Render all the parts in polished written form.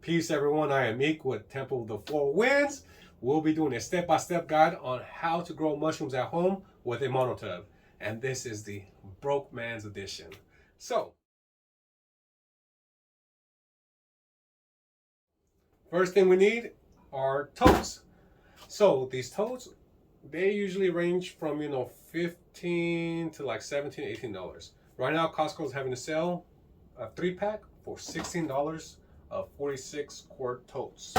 Peace, everyone. I am Meek with Temple of the Four Winds. We'll be doing a step-by-step guide on how to grow mushrooms at home with a monotub. And this is the broke man's edition. So, first thing we need are totes. So these totes, they usually range from, $15 to like $17, $18. Right now, Costco's having a sale, a 3-pack for $16 of 46 quart totes.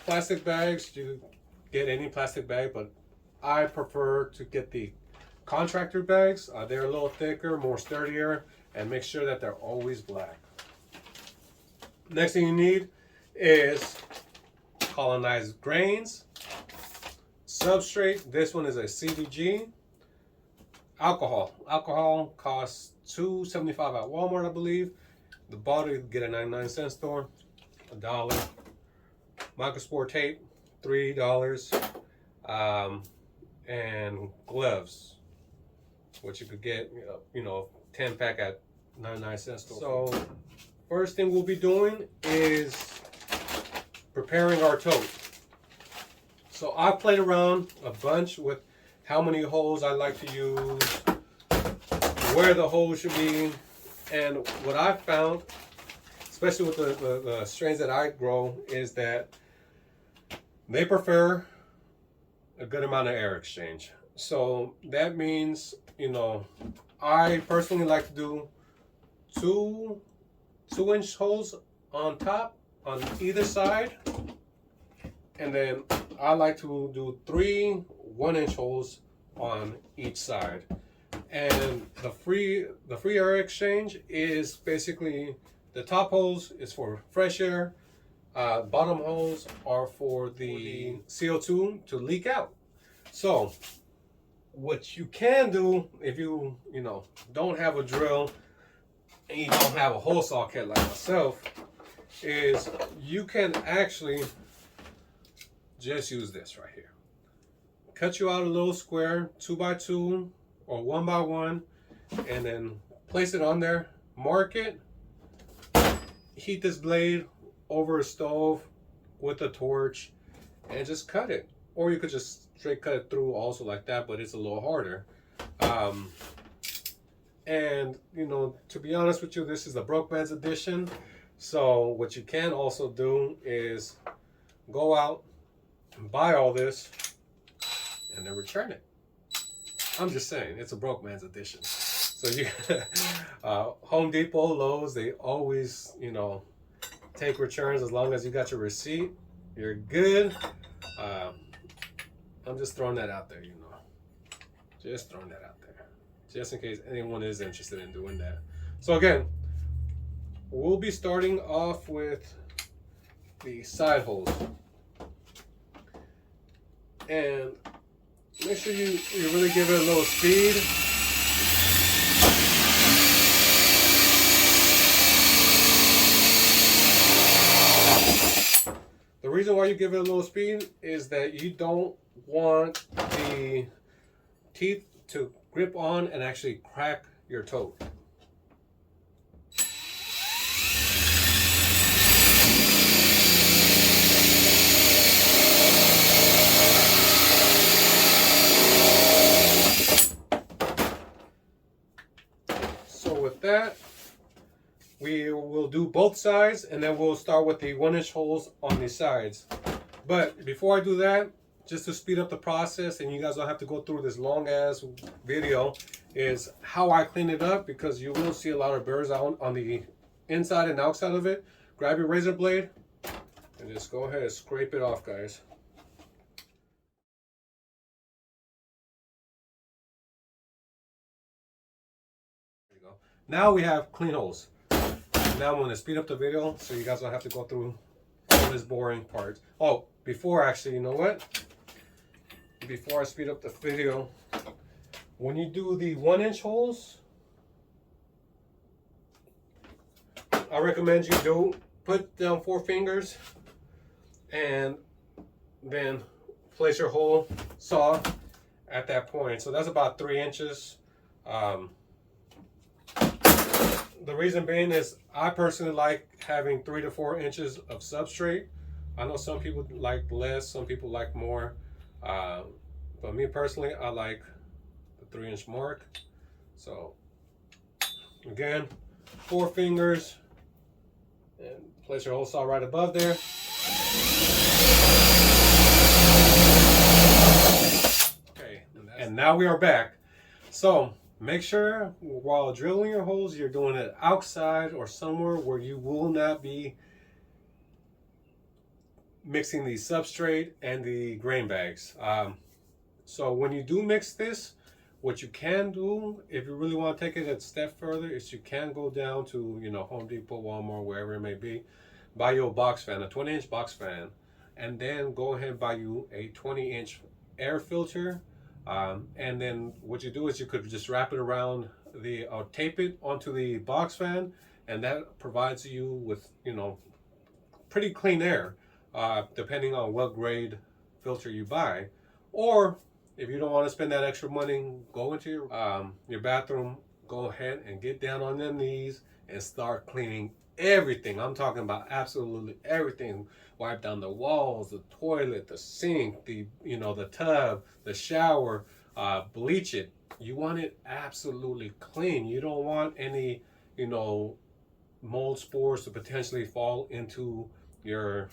Plastic bags, you get any plastic bag, but I prefer to get the contractor bags. They're a little thicker, more sturdier, and make sure that they're always black. Next thing you need is colonized grains, substrate. This one is a CBG. Alcohol costs $2.75 at Walmart, I believe. The bottle you can get at 99-cent store, $1. Microspore tape, $3. And gloves, which you could get, 10-pack at 99-cent store. So first thing we'll be doing is preparing our tote. So I've played around a bunch with how many holes I like to use, where the holes should be, and what I've found, especially with the strains that I grow, is that they prefer a good amount of air exchange. So that means, I personally like to do two-inch holes on top on either side, and then I like to do 3 1-inch holes on each side. And the free air exchange is basically the top holes is for fresh air, bottom holes are for the CO2 to leak out. So what you can do if you don't have a drill and you don't have a hole saw kit like myself, is you can actually just use this right here. Cut you out a little square, 2x2 or 1x1, and then place it on there, mark it, heat this blade over a stove with a torch, and just cut it. Or you could just straight cut it through also like that, but it's a little harder. And to be honest with you, this is the broke man's edition. So what you can also do is go out and buy all this and then return it. I'm just saying, it's a broke man's edition. So you Home Depot, Lowe's, they always take returns. As long as you got your receipt, you're good. I'm just throwing that out there, just throwing that out there, just in case anyone is interested in doing that. So again, we'll be starting off with the side holes, and make sure you really give it a little speed. The reason why you give it a little speed is that you don't want the teeth to grip on and actually crack your tote. So with that, we will do both sides, and then we'll start with the 1-inch holes on the sides. But before I do that, just to speed up the process and you guys don't have to go through this long ass video, is how I clean it up, because you will see a lot of burrs out on the inside and outside of it. Grab your razor blade and just go ahead and scrape it off, guys. There you go. Now we have clean holes. Now I'm going to speed up the video so you guys don't have to go through all this boring part. Oh, before actually, you know what? Before I speed up the video, when you do the 1-inch holes, I recommend you put down 4 fingers and then place your hole saw at that point. So that's about 3 inches. The reason being is I personally like having 3 to 4 inches of substrate. I know some people like less, some people like more. Uh, but me personally, I like the 3-inch mark. So again, 4 fingers, and place your hole saw right above there. Okay, and now we are back. So make sure while drilling your holes, you're doing it outside or somewhere where you will not be mixing the substrate and the grain bags. So when you do mix this, what you can do, if you really want to take it a step further, is you can go down to, you know, Home Depot, Walmart, wherever it may be, buy you a box fan, a 20-inch box fan, and then go ahead and buy you a 20-inch air filter. And then what you do is you could just wrap it around the, or tape it onto the box fan, and that provides you with, you know, pretty clean air, depending on what grade filter you buy. Or if you don't want to spend that extra money, go into your bathroom, go ahead and get down on them knees and start cleaning everything. I'm talking about absolutely everything. Wipe down the walls, the toilet, the sink, the, you know, the tub, the shower, bleach it. You want it absolutely clean. You don't want any, you know, mold spores to potentially fall into your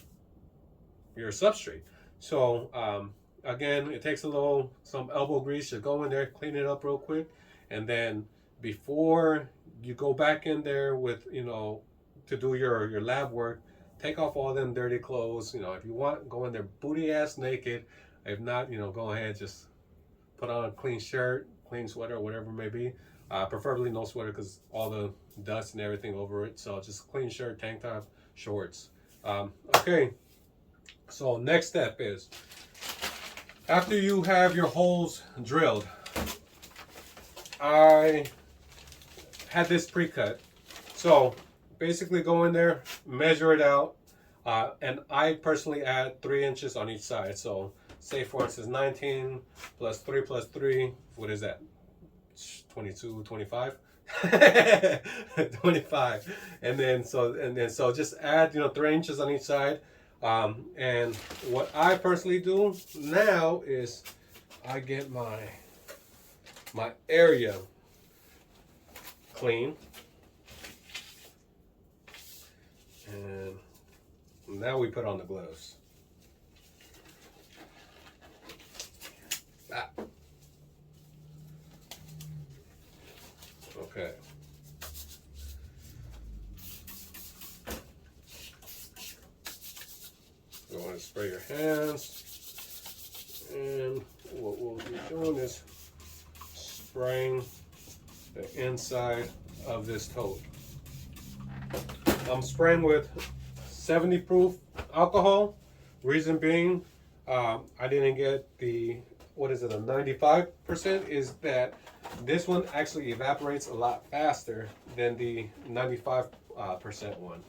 substrate. So again, it takes some elbow grease to go in there, clean it up real quick, and then before you go back in there with, you know, to do your lab work, take off all them dirty clothes. You know, if you want, go in there booty ass naked. If not, you know, go ahead, just put on a clean shirt, clean sweater, whatever it may be. Preferably no sweater because all the dust and everything over it. So just clean shirt, tank top, shorts. Okay, so next step is, after you have your holes drilled, I had this pre-cut. So basically go in there, measure it out, and I personally add 3 inches on each side. So say for instance 19 plus 3 plus 3, what is that? 22, 25? 25. And then so just add, you know, 3 inches on each side. And what I personally do now is I get my area clean, and now we put on the gloves. Okay. Go ahead and spray your hands, and what we'll be doing is spraying the inside of this tote. I'm spraying with 70 proof alcohol. Reason being, I didn't get the, what is it, a 95%, is that this one actually evaporates a lot faster than the 95% one.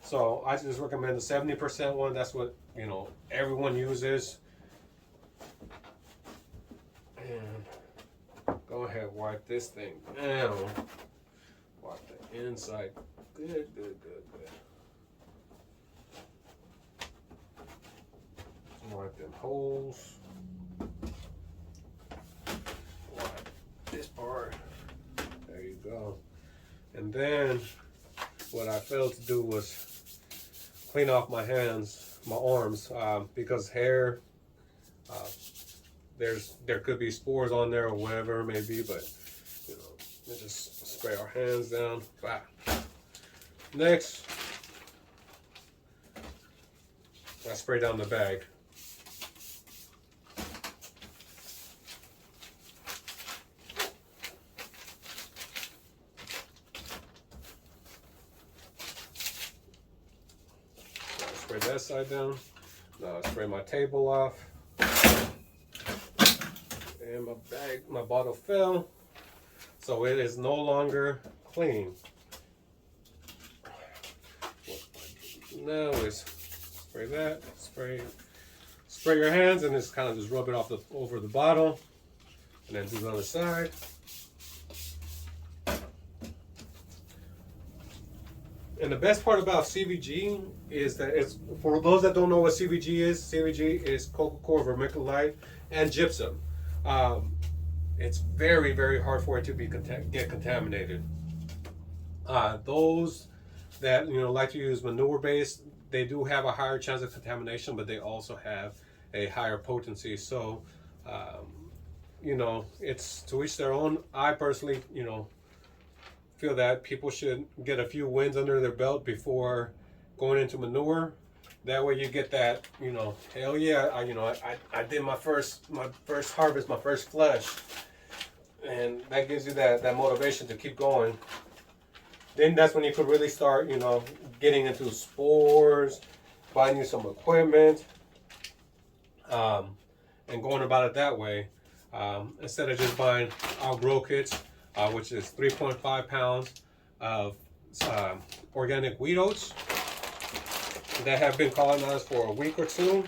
So I just recommend the 70% one. That's what, you know, everyone uses. And go ahead, wipe this thing down. Wipe the inside. Good. Wipe them holes. Wipe this part. There you go. And then what I failed to do was clean off my hands, my arms, because hair, there could be spores on there or whatever it may be, but you know, let's just spray our hands down. Bah. Next, I spray down the bag. Spray that side down. Now I spray my table off. And my bag, my bottle fell. So it is no longer clean. Now is spray that, spray your hands, and just kind of just rub it off over the bottle. And then do the other side. And the best part about CVG is that it's, for those that don't know what CVG is coco vermiculite and gypsum. It's very, very hard for it to be get contaminated. Those that like to use manure based, they do have a higher chance of contamination, but they also have a higher potency. So it's to each their own. I personally feel that people should get a few wins under their belt before going into manure. That way you get that, hell yeah, I did my first harvest, my first flush, and that gives you that motivation to keep going. Then that's when you could really start, getting into spores, buying you some equipment, and going about it that way, instead of just buying our grow kits, which is 3.5 pounds of organic wheat oats that have been calling us for a week or two.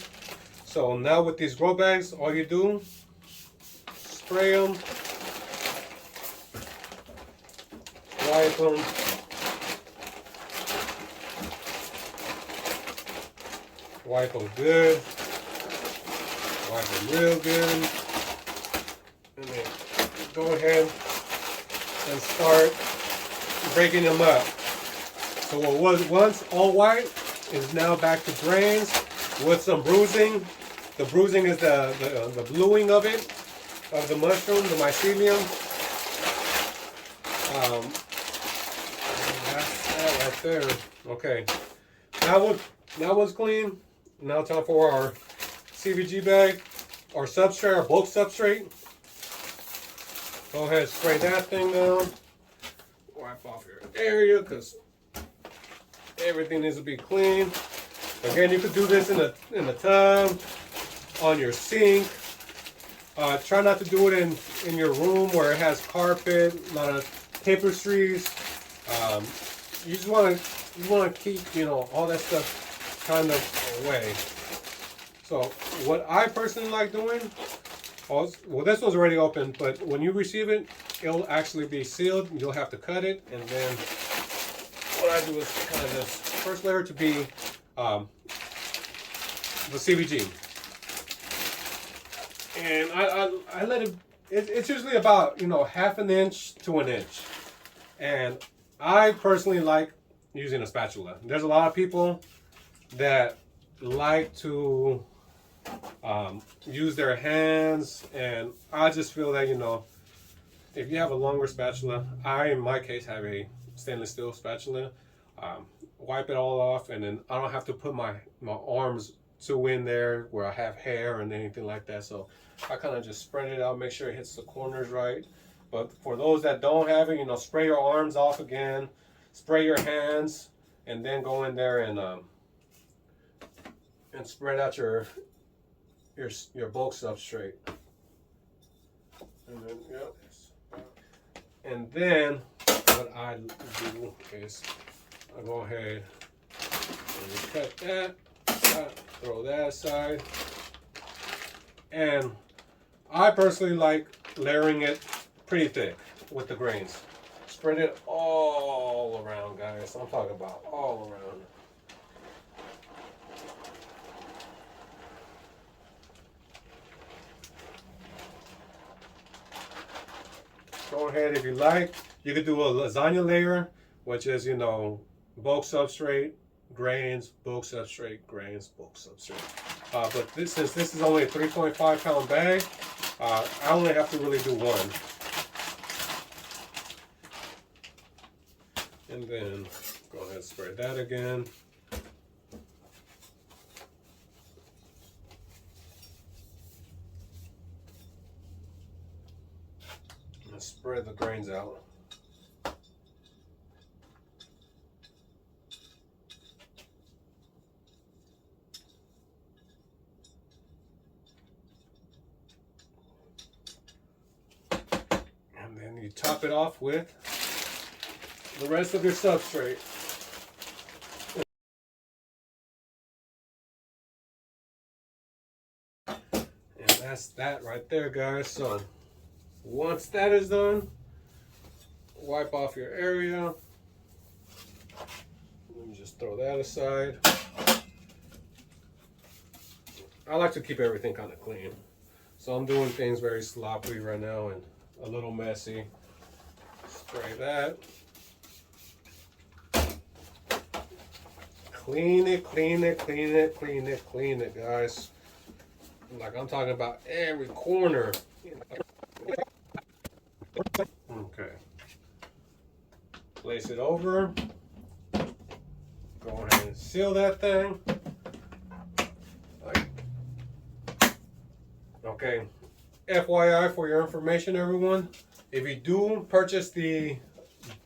So now with these grow bags, all you do, spray them, wipe them, wipe them good, wipe them real good, and then go ahead and start breaking them up. So what was once all white is now back to grains with some bruising. The bruising is the bluing of it, of the mushroom, the mycelium. That's that right there. Okay. Now one's clean. Now time for our CVG bag, our substrate, our bulk substrate. Go ahead, spray that thing down. Wipe off your area because everything needs to be clean. Again, you could do this in the tub, on your sink. Try not to do it in your room where it has carpet, a lot of tapestries. You just want to keep all that stuff kind of away. So what I personally like doing, well, this one's already open, but when you receive it, it'll actually be sealed. You'll have to cut it, and then what I do is kind of this first layer to be the CVG, and I let it. It's usually about half an inch to an inch, and I personally like using a spatula. There's a lot of people that like to use their hands, and I just feel that if you have a longer spatula, I in my case have a stainless steel spatula, wipe it all off, and then I don't have to put my arms too in there where I have hair and anything like that. So I kind of just spread it out, make sure it hits the corners right. But for those that don't have it, spray your arms off again, spray your hands, and then go in there and spread out your bulk substrate. And then and then what I do is I go ahead and cut that, throw that aside, and I personally like layering it pretty thick with the grains. Spread it all around, guys. I'm talking about all around. Go ahead if you like. You could do a lasagna layer, which is, bulk substrate, grains, bulk substrate, grains, bulk substrate. But since this is only a 3.5 pound bag, I only have to really do one. And then go ahead and spray that again. And spread the grains out. And then you top it off with the rest of your substrate. And that's that right there, guys. So once that is done, wipe off your area, Just throw that aside. I like to keep everything kind of clean. So I'm doing things very sloppy right now and a little messy. Spray that. Clean it, clean it, clean it, clean it, clean it, guys. Like I'm talking about every corner. Okay. Place it over. Go ahead and seal that thing. Okay. FYI for your information, everyone. If you do purchase the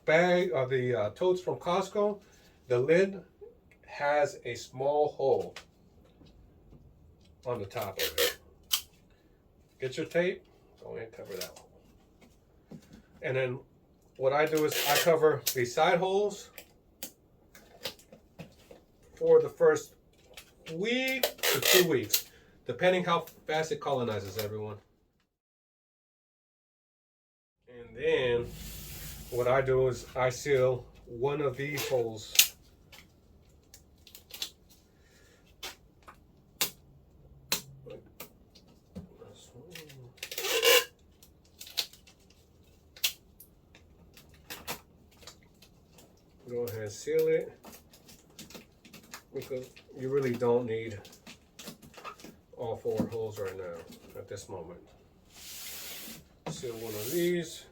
bag of the totes from Costco, the lid has a small hole on the top of it. Get your tape. Go ahead and cover that hole. And then what I do is I cover the side holes for the first week to 2 weeks, depending how fast it colonizes, everyone. And then what I do is I seal one of these holes. Go ahead and seal it, because you really don't need all 4 holes right now at this moment. Seal one of these.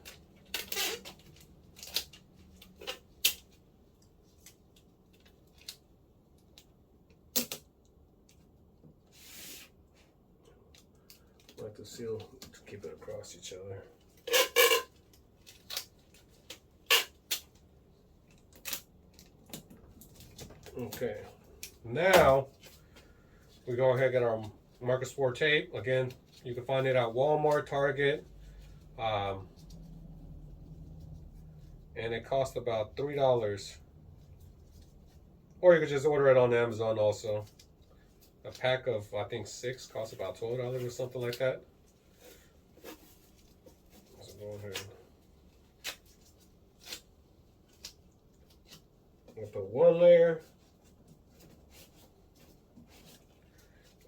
I like to seal to keep it across each other. Okay, now we go ahead and get our marker sport tape. Again, you can find it at Walmart, Target, and it costs about $3. Or you could just order it on Amazon also. A pack of, I think, 6 costs about $12 or something like that. So go ahead. We'll put one layer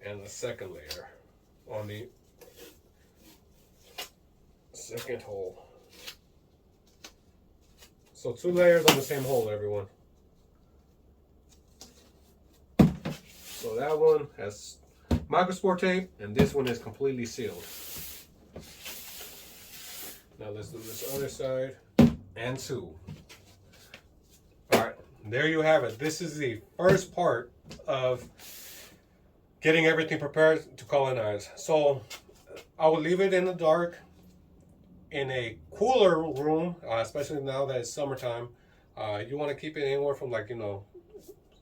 and the second layer on the second hole. So 2 layers on the same hole, everyone. So that one has microspore tape, and this one is completely sealed. Now let's do this other side, and 2. All right, there you have it. This is the first part of getting everything prepared to colonize. So I will leave it in the dark in a cooler room, especially now that it's summertime. You want to keep it anywhere from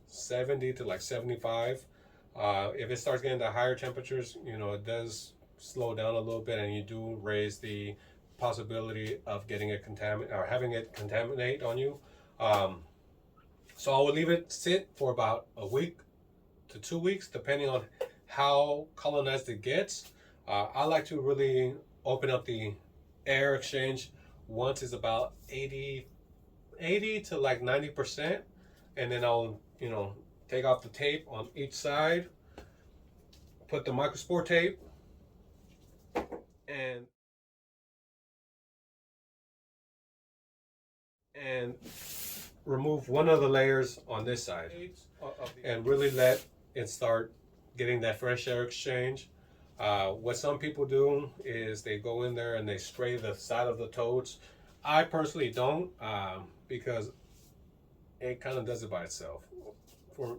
70 to 75. If it starts getting to higher temperatures, it does slow down a little bit, and you do raise the possibility of getting it contaminated or having it contaminate on you. So I will leave it sit for about a week to 2 weeks, depending on how colonized it gets. I like to really open up the air exchange once it's about 80 to 90%, and then I'll take off the tape on each side, put the microspore tape, and remove one of the layers on this side, and really let it start getting that fresh air exchange. What some people do is they go in there and they spray the side of the toads. I personally don't, because it kind of does it by itself.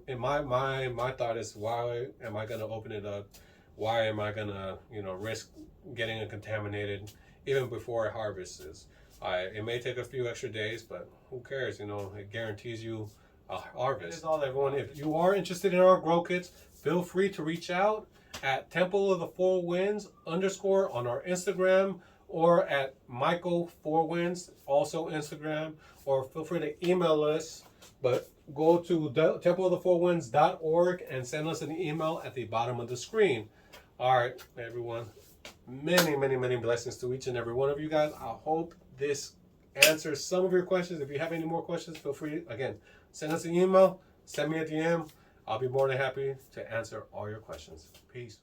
In my thought is, why am I going to open it up? Why am I going to risk getting it contaminated even before it harvests? It may take a few extra days, but who cares? It guarantees you a harvest. That is all, everyone. If you are interested in our grow kits, feel free to reach out at Temple of the Four Winds _ on our Instagram, or at Michael Four Winds, also Instagram, or feel free to email us. But go to templeofthefourwinds.org and send us an email at the bottom of the screen. All right, everyone. Many, many, many blessings to each and every one of you guys. I hope this answers some of your questions. If you have any more questions, feel free, again, send us an email. send me a DM. I'll be more than happy to answer all your questions. Peace.